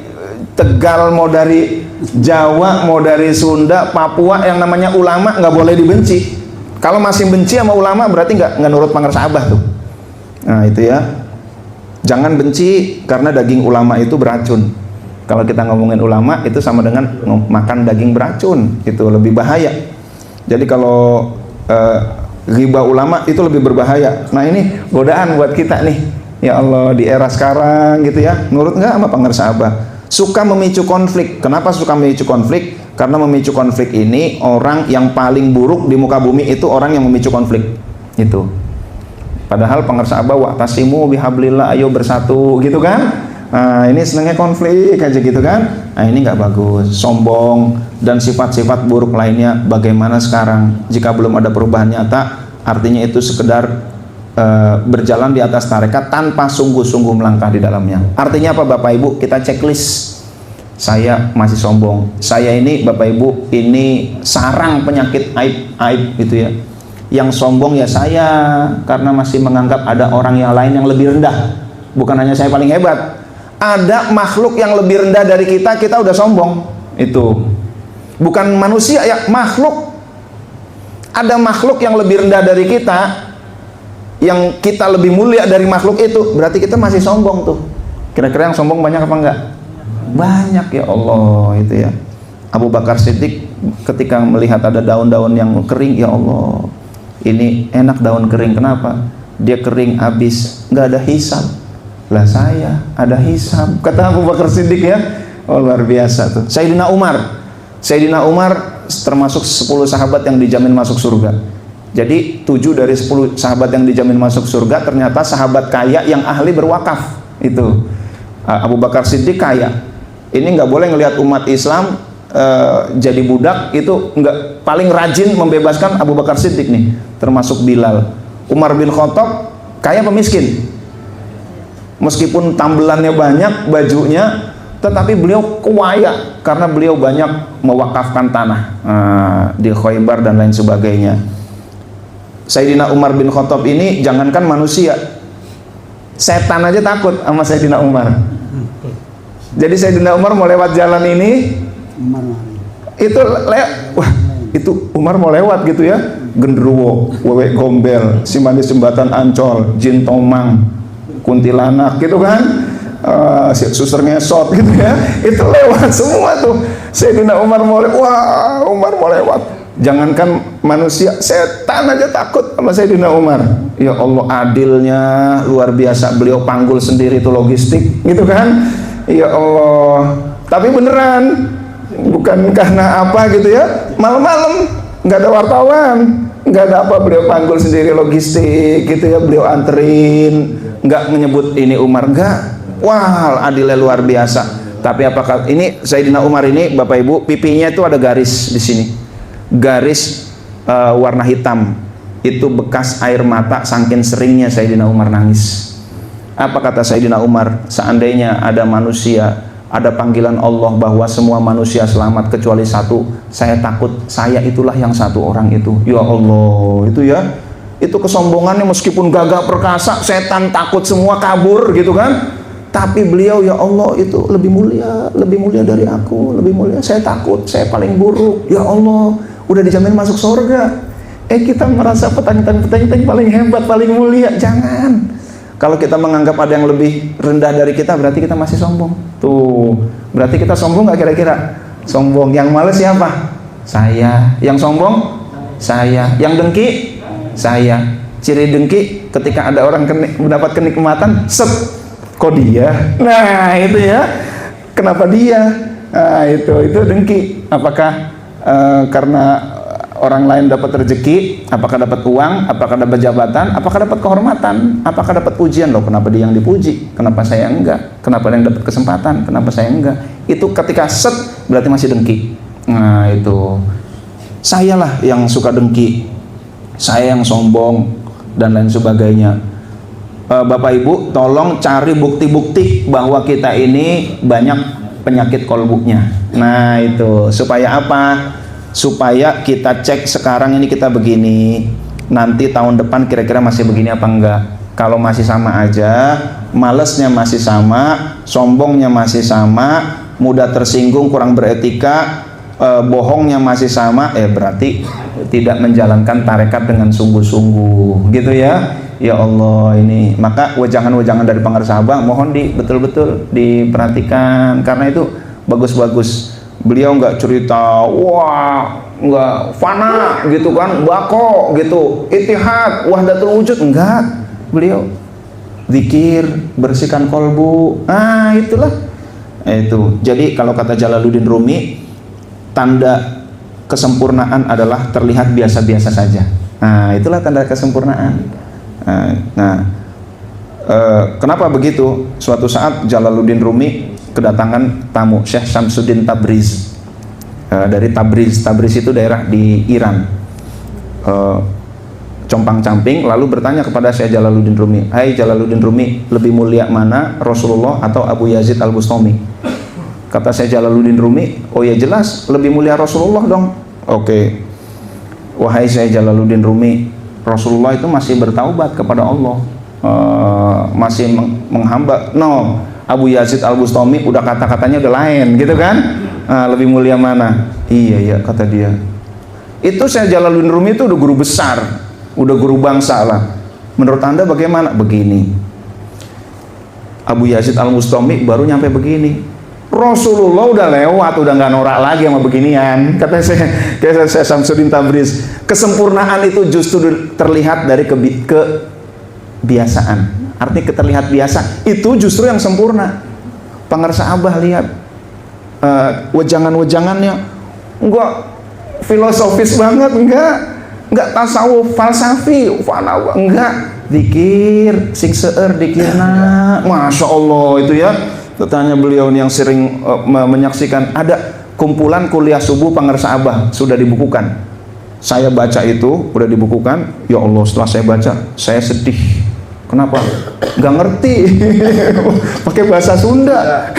Tegal, mau dari Jawa, mau dari Sunda, Papua, yang namanya ulama nggak boleh dibenci. Kalau masih benci sama ulama berarti nggak nurut pengarsa Abah tuh. Nah itu ya. Jangan benci karena daging ulama itu beracun. Kalau kita ngomongin ulama itu sama dengan makan daging beracun, itu lebih bahaya. Jadi kalau riba ulama itu lebih berbahaya. Nah ini godaan buat kita nih. Ya Allah, di era sekarang gitu ya, nurut nggak sama pengarsa Abah? Suka memicu konflik. Kenapa suka memicu konflik? Karena memicu konflik ini, orang yang paling buruk di muka bumi itu orang yang memicu konflik. Itu. Padahal pengarsa Abah, wa'tasimu bihablillah, ayo bersatu gitu kan. Nah ini senangnya konflik aja gitu kan. Nah ini nggak bagus. Sombong dan sifat-sifat buruk lainnya. Bagaimana sekarang jika belum ada perubahan nyata, artinya itu sekedar berjalan di atas tarekat tanpa sungguh-sungguh melangkah di dalamnya. Artinya apa Bapak Ibu? Kita checklist. Saya masih sombong, saya ini Bapak Ibu ini sarang penyakit aib gitu ya. Yang sombong ya saya, karena masih menganggap ada orang yang lain yang lebih rendah. Bukan hanya saya paling hebat, ada makhluk yang lebih rendah dari kita, kita udah sombong. Itu bukan manusia ya, makhluk. Ada makhluk yang lebih rendah dari kita, yang kita lebih mulia dari makhluk itu, berarti kita masih sombong tuh. Kira-kira yang sombong banyak apa enggak? Banyak ya Allah itu ya. Abu Bakar Siddiq ketika melihat ada daun-daun yang kering, ya Allah, ini enak daun kering. Kenapa? Dia kering habis, nggak ada hisab. Lah saya ada hisab, kata Abu Bakar Siddiq ya. Oh, luar biasa tuh. Sayyidina Umar termasuk 10 sahabat yang dijamin masuk surga. Jadi 7 dari 10 sahabat yang dijamin masuk surga ternyata sahabat kaya yang ahli berwakaf. Itu Abu Bakar Siddiq kaya. Ini nggak boleh ngelihat umat Islam jadi budak, itu nggak. Paling rajin membebaskan Abu Bakar Siddiq nih, termasuk Bilal. Umar bin Khattab kaya apa miskin? Meskipun tambelannya banyak, bajunya, tetapi beliau kaya karena beliau banyak mewakafkan tanah di Khaybar dan lain sebagainya. Sayyidina Umar bin Khattab ini jangankan manusia, setan aja takut sama Sayyidina Umar. Jadi Sayyidina Umar mau lewat jalan ini, itu Umar mau lewat gitu ya, genderuwo, wewe gombel, si manis jembatan Ancol, jin tomang, kuntilanak gitu kan, suster ngesot gitu ya, itu lewat semua tuh. Sayyidina Umar mau lewat, wah Umar mau lewat. Jangankan manusia, setan aja takut sama Sayyidina Umar. Ya Allah, adilnya luar biasa. Beliau panggul sendiri itu logistik gitu kan. Ya Allah, tapi beneran, bukan karena apa gitu ya, malam-malam nggak ada wartawan, nggak ada apa, beliau panggul sendiri logistik gitu ya, beliau anterin, nggak menyebut ini Umar, nggak. Wah, adilnya luar biasa. Tapi apakah ini Sayyidina Umar ini, Bapak Ibu, pipinya itu ada garis di sini, garis warna hitam, itu bekas air mata saking seringnya Sayyidina Umar nangis. Apa kata Sayyidina Umar? Seandainya ada manusia, ada panggilan Allah bahwa semua manusia selamat kecuali satu, saya takut saya itulah yang satu orang itu. Ya Allah, itu ya, itu kesombongannya. Meskipun gagah perkasa, setan takut semua kabur gitu kan, tapi beliau, ya Allah, itu lebih mulia dari aku, lebih mulia. Saya takut, saya paling buruk. Ya Allah, udah dijamin masuk surga. Kita merasa petani paling hebat, paling mulia. Jangan. Kalau kita menganggap ada yang lebih rendah dari kita, berarti kita masih sombong. Tuh, berarti kita sombong nggak kira-kira? Sombong. Yang malas siapa? Saya. Yang sombong? Saya. Yang dengki? Saya. Ciri dengki, ketika ada orang mendapat kenikmatan, set, kok dia? Nah, itu ya. Kenapa dia? Nah, itu dengki. Apakah karena orang lain dapat rezeki, apakah dapat uang, apakah dapat jabatan, apakah dapat kehormatan, apakah dapat pujian? Loh, kenapa dia yang dipuji, kenapa saya enggak? Kenapa dia yang dapat kesempatan, kenapa saya enggak? Itu ketika set, berarti masih dengki. Nah, itu sayalah yang suka dengki, saya yang sombong dan lain sebagainya. Bapak Ibu, tolong cari bukti-bukti bahwa kita ini banyak penyakit kolbunya. Nah, itu supaya apa? Supaya kita cek sekarang ini kita begini, nanti tahun depan kira-kira masih begini apa enggak. Kalau masih sama aja, malesnya masih sama, sombongnya masih sama, mudah tersinggung, kurang beretika, bohongnya masih sama, berarti tidak menjalankan tarekat dengan sungguh-sungguh gitu ya. Ya Allah, ini maka wejangan-wejangan dari pengarsa Abah mohon betul-betul diperhatikan, karena itu bagus-bagus. Beliau nggak cerita, wah nggak fana gitu kan, bako gitu, itihad, wahdatul wujud, enggak. Beliau zikir, bersihkan kolbu. Nah, itulah. Itu. Jadi kalau kata Jalaluddin Rumi, tanda kesempurnaan adalah terlihat biasa-biasa saja. Nah, itulah tanda kesempurnaan. Kenapa begitu? Suatu saat Jalaluddin Rumi kedatangan tamu, Syekh Syamsuddin Tabriz, dari Tabriz itu daerah di Iran, compang-camping, lalu bertanya kepada Syekh Jalaluddin Rumi, hai Jalaluddin Rumi, lebih mulia mana, Rasulullah atau Abu Yazid Al-Bustami? Kata Syekh Jalaluddin Rumi, oh ya jelas lebih mulia Rasulullah dong. Oke. Wahai Syekh Jalaluddin Rumi, Rasulullah itu masih bertaubat kepada Allah, masih menghamba. No, Abu Yazid Al-Bustami udah kata-katanya udah lain gitu kan. Lebih mulia mana? Iya kata dia. Itu Syekh Jalaluddin Rumi itu udah guru besar, udah guru bangsa lah. Menurut Anda bagaimana? Begini, Abu Yazid Al-Bustami baru nyampe begini, Rasulullah udah lewat, udah nggak norak lagi sama beginian. Kata saya Samsudin Tabriz, kesempurnaan itu justru terlihat dari kebiasaan. Artinya terlihat biasa, itu justru yang sempurna. Pangarsa Abah lihat wejangan-wejangannya enggak filosofis banget, enggak tasawuf falsafi, enggak, zikir sing seueur dikirna. Masya Allah itu ya. Tanya beliau yang sering menyaksikan, ada kumpulan kuliah subuh Pangarsa Abah sudah dibukukan. Saya baca itu udah dibukukan. Ya Allah, setelah saya baca saya sedih. Kenapa? Gak ngerti. Pakai bahasa Sunda.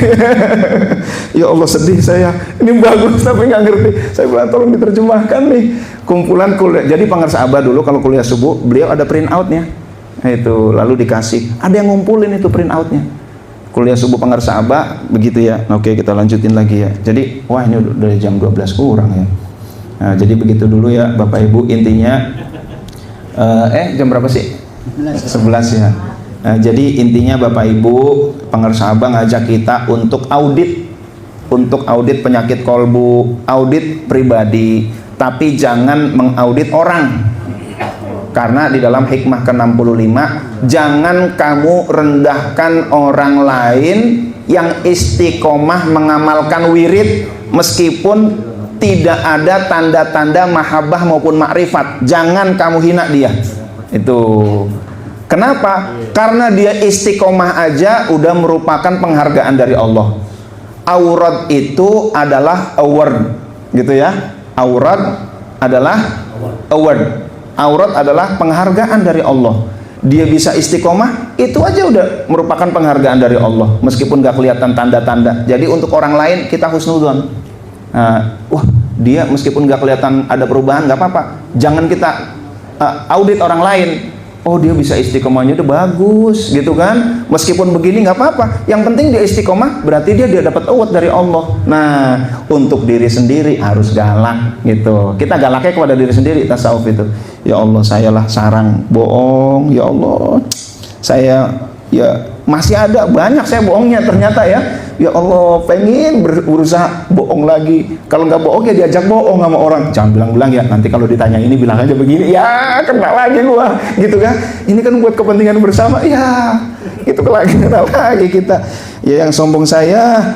Ya Allah, sedih saya. Ini bagus tapi gak ngerti. Saya bilang tolong diterjemahkan nih. Kumpulan kuliah. Jadi Pangarsa Abah dulu kalau kuliah subuh beliau ada print outnya. Itu lalu dikasih. Ada yang ngumpulin itu print outnya. Kuliah subuh Pangarsa Abah begitu ya. Oke, kita lanjutin lagi ya. Jadi wah ini udah dari jam 12 kurang ya. Nah, jadi begitu dulu ya Bapak Ibu, intinya jam berapa sih? 11 ya. Nah, jadi intinya Bapak Ibu, Pangarsa Abah ngajak kita untuk audit penyakit kolbu, audit pribadi, tapi jangan mengaudit orang. Karena di dalam hikmah ke-65, jangan kamu rendahkan orang lain yang istiqomah mengamalkan wirid meskipun tidak ada tanda-tanda mahabbah maupun makrifat. Jangan kamu hina dia. Itu. Kenapa? Karena dia istiqomah aja udah merupakan penghargaan dari Allah. Aurat itu adalah award, gitu ya. Aurat adalah award. Aurat adalah penghargaan dari Allah. Dia bisa istiqomah, itu aja udah merupakan penghargaan dari Allah, meskipun gak kelihatan tanda-tanda. Jadi untuk orang lain kita husnudzon. Wah, dia meskipun gak kelihatan ada perubahan, gak apa-apa. Jangan kita audit orang lain. Oh, dia bisa istiqomahnya udah bagus, gitu kan? Meskipun begini nggak apa-apa. Yang penting dia istiqomah, berarti dia dapat award dari Allah. Nah, untuk diri sendiri harus galak, gitu. Kita galaknya kepada diri sendiri, tasawuf itu. Ya Allah, sayalah sarang bohong. Ya Allah, saya ya masih ada banyak saya bohongnya ternyata ya. Ya Allah, pengen berusaha bohong lagi. Kalau nggak bohong ya diajak bohong sama orang. Jangan bilang-bilang ya, nanti kalau ditanya ini bilang aja begini. Ya, kena lagi gua, gitu kan. Ini kan buat kepentingan bersama. Ya, itu lagi kena lagi kita. Ya, yang sombong saya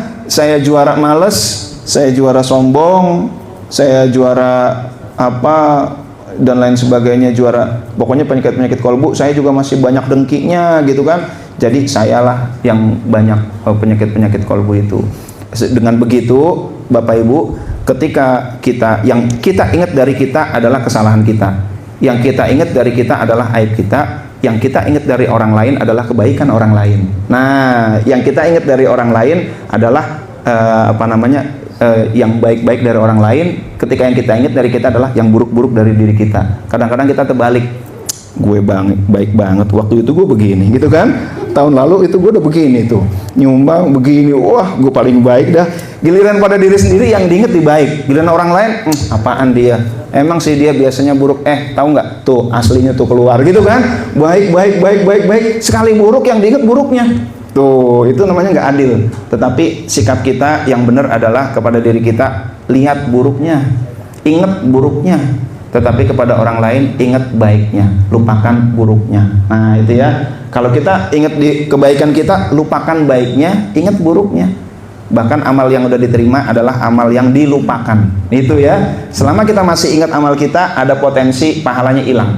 juara males, saya juara sombong, saya juara apa dan lain sebagainya, juara. Pokoknya penyakit-penyakit kolbu saya juga masih banyak dengkinya, gitu kan. Jadi sayalah yang banyak penyakit-penyakit kolbu itu. Dengan begitu, Bapak Ibu, ketika yang kita ingat dari kita adalah kesalahan kita, yang kita ingat dari kita adalah aib kita, yang kita ingat dari orang lain adalah kebaikan orang lain. Nah, yang kita ingat dari orang lain adalah yang baik-baik dari orang lain. Ketika yang kita ingat dari kita adalah yang buruk-buruk dari diri kita. Kadang-kadang kita terbalik. Gue baik banget waktu itu gue begini, gitu kan. Tahun lalu itu gue udah begini tuh, nyumbang begini, wah gue paling baik dah. Giliran pada diri sendiri yang diinget di baik, giliran orang lain apaan dia, emang sih dia biasanya buruk. Tahu nggak tuh aslinya tuh keluar, gitu kan. Baik, sekali buruk yang diinget buruknya. Tuh, itu namanya nggak adil. Tetapi sikap kita yang benar adalah kepada diri kita, lihat buruknya, ingat buruknya, tetapi kepada orang lain ingat baiknya, lupakan buruknya. Nah, itu ya. Kalau kita ingat di kebaikan kita, lupakan baiknya, ingat buruknya. Bahkan amal yang udah diterima adalah amal yang dilupakan. Itu ya. Selama kita masih ingat amal kita, ada potensi pahalanya hilang.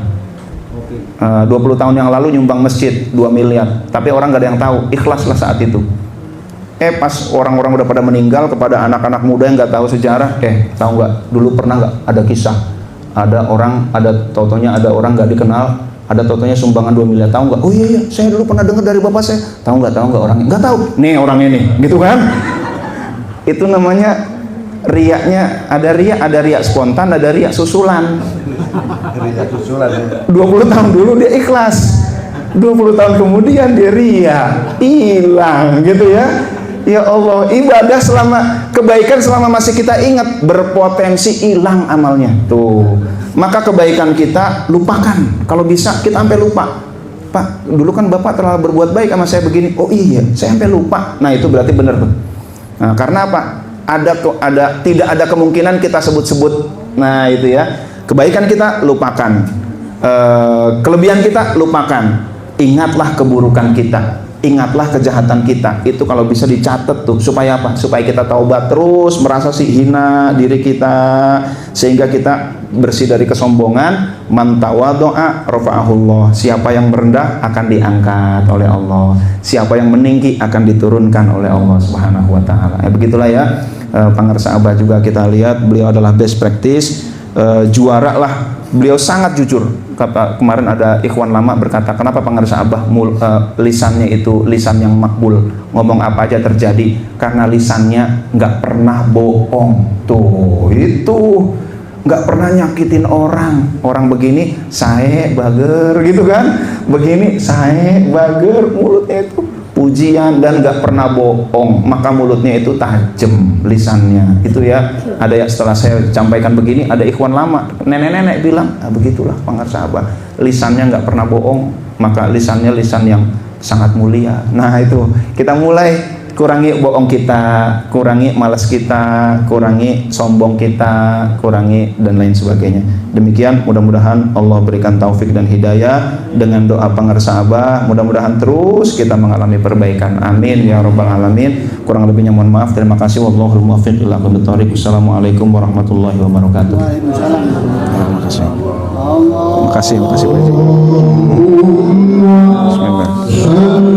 20 tahun yang lalu nyumbang masjid 2 miliar, tapi orang gak ada yang tahu, ikhlaslah saat itu. Pas orang-orang udah pada meninggal, kepada anak-anak muda yang gak tahu sejarah, tahu nggak? Dulu pernah nggak ada kisah? Ada totonya ada orang gak dikenal, ada totonya sumbangan 2 miliar, tahu nggak? Oh iya, saya dulu pernah dengar dari bapak saya. Tahu nggak orangnya? Nggak tahu. Nih orangnya nih, gitu kan? Itu namanya riaknya, ada riak spontan, ada riak susulan. Riak susulan. 20 tahun dulu dia ikhlas, 20 tahun kemudian dia riak, hilang, gitu ya. Ya Allah, ibadah kebaikan selama masih kita ingat, berpotensi hilang amalnya. Tuh, maka kebaikan kita lupakan. Kalau bisa kita sampai lupa. Pak, dulu kan bapak telah berbuat baik sama saya begini. Oh iya, saya sampai lupa. Nah, itu berarti benar tuh. Nah, karena apa? Tidak ada kemungkinan kita sebut-sebut. Nah, itu ya. Kebaikan kita lupakan. Kelebihan kita lupakan. Ingatlah keburukan kita. Ingatlah kejahatan kita. Itu kalau bisa dicatat tuh, supaya apa? Supaya kita taubat terus, merasa hina diri kita, sehingga kita bersih dari kesombongan. Man tawaddo'a rafa'ahullah. Siapa yang merendah akan diangkat oleh Allah. Siapa yang meninggi akan diturunkan oleh Allah Subhanahu wa taala. Begitulah ya. Pangarsa Abah juga kita lihat beliau adalah best practice, juara lah. Beliau sangat jujur. Kemarin ada ikhwan lama berkata, kenapa Pangarsa Abah lisannya itu lisan yang makbul, ngomong apa aja terjadi, karena lisannya nggak pernah bohong. Tuh, itu nggak pernah nyakitin orang begini saya bager gitu kan, begini saya bager, mulutnya itu pujian dan nggak pernah bohong, maka mulutnya itu tajam lisannya itu ya. Ada ya, setelah saya sampaikan begini, ada ikhwan lama, nenek-nenek bilang, begitulah Pangarsa Abah, lisannya nggak pernah bohong, maka lisannya lisan yang sangat mulia. Nah, itu kita mulai kurangi bohong kita, kurangi malas kita, kurangi sombong kita, kurangi dan lain sebagainya. Demikian, mudah-mudahan Allah berikan taufik dan hidayah dengan doa Pangarsa Abah. Mudah-mudahan terus kita mengalami perbaikan. Amin ya rabbal alamin. Kurang lebihnya mohon maaf. Terima kasih. Wallahul muwaffiq ila aqwamit thoriq. Assalamualaikum warahmatullahi wabarakatuh. Terima kasih. Terima kasih. Bismillah.